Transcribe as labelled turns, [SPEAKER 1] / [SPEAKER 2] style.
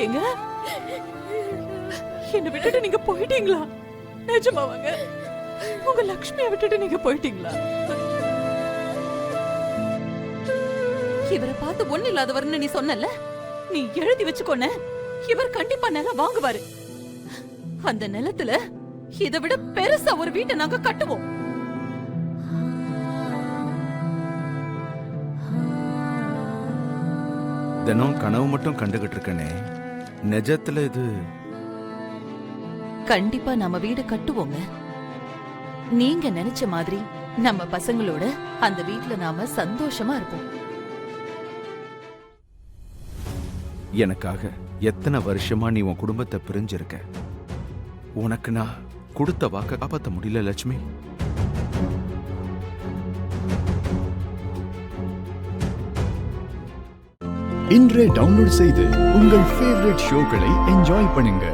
[SPEAKER 1] ஏங்க என்ன விட்டுட்டு நீங்க போயிட்டீங்களா? நிஜமாவாங்க? உங்க லக்ஷ்மியை விட்டுட்டு நீங்க போயிட்டீங்களா? இவரை பார்த்து ஒண்ணு இல்லாதவர்னு நீ சொன்னல, நீ எழுதி வச்சுக்கோன. இவர் கண்டிப்பா நிலம் வாங்குவாரு. அந்த நிலத்துல இதை விட பெருசா ஒரு வீட்டை நாங்க கட்டுவோம்.
[SPEAKER 2] தினம் கனவு மட்டும் கண்டுகிட்டு இருக்கனே, நிஜத்துல இது
[SPEAKER 1] கண்டிப்பா நம்ம வீடு கட்டுவோங்க. நீங்க நினைச்ச மாதிரி நம்ம பசங்களோட அந்த வீட்ல நாம சந்தோஷமா இருப்போம்.
[SPEAKER 2] எனக்காக எத்தனை வருஷமா நீ உன் குடும்பத்தை பிரிஞ்சிருக்க. உனக்கு நான் கொடுத்த வாக்க காப்பாற்ற முடியல லட்சுமி.
[SPEAKER 3] இன்றே டவுன்லோட் செய்து உங்கள் ஃபேவரட் ஷோக்களை என்ஜாய் பண்ணுங்க.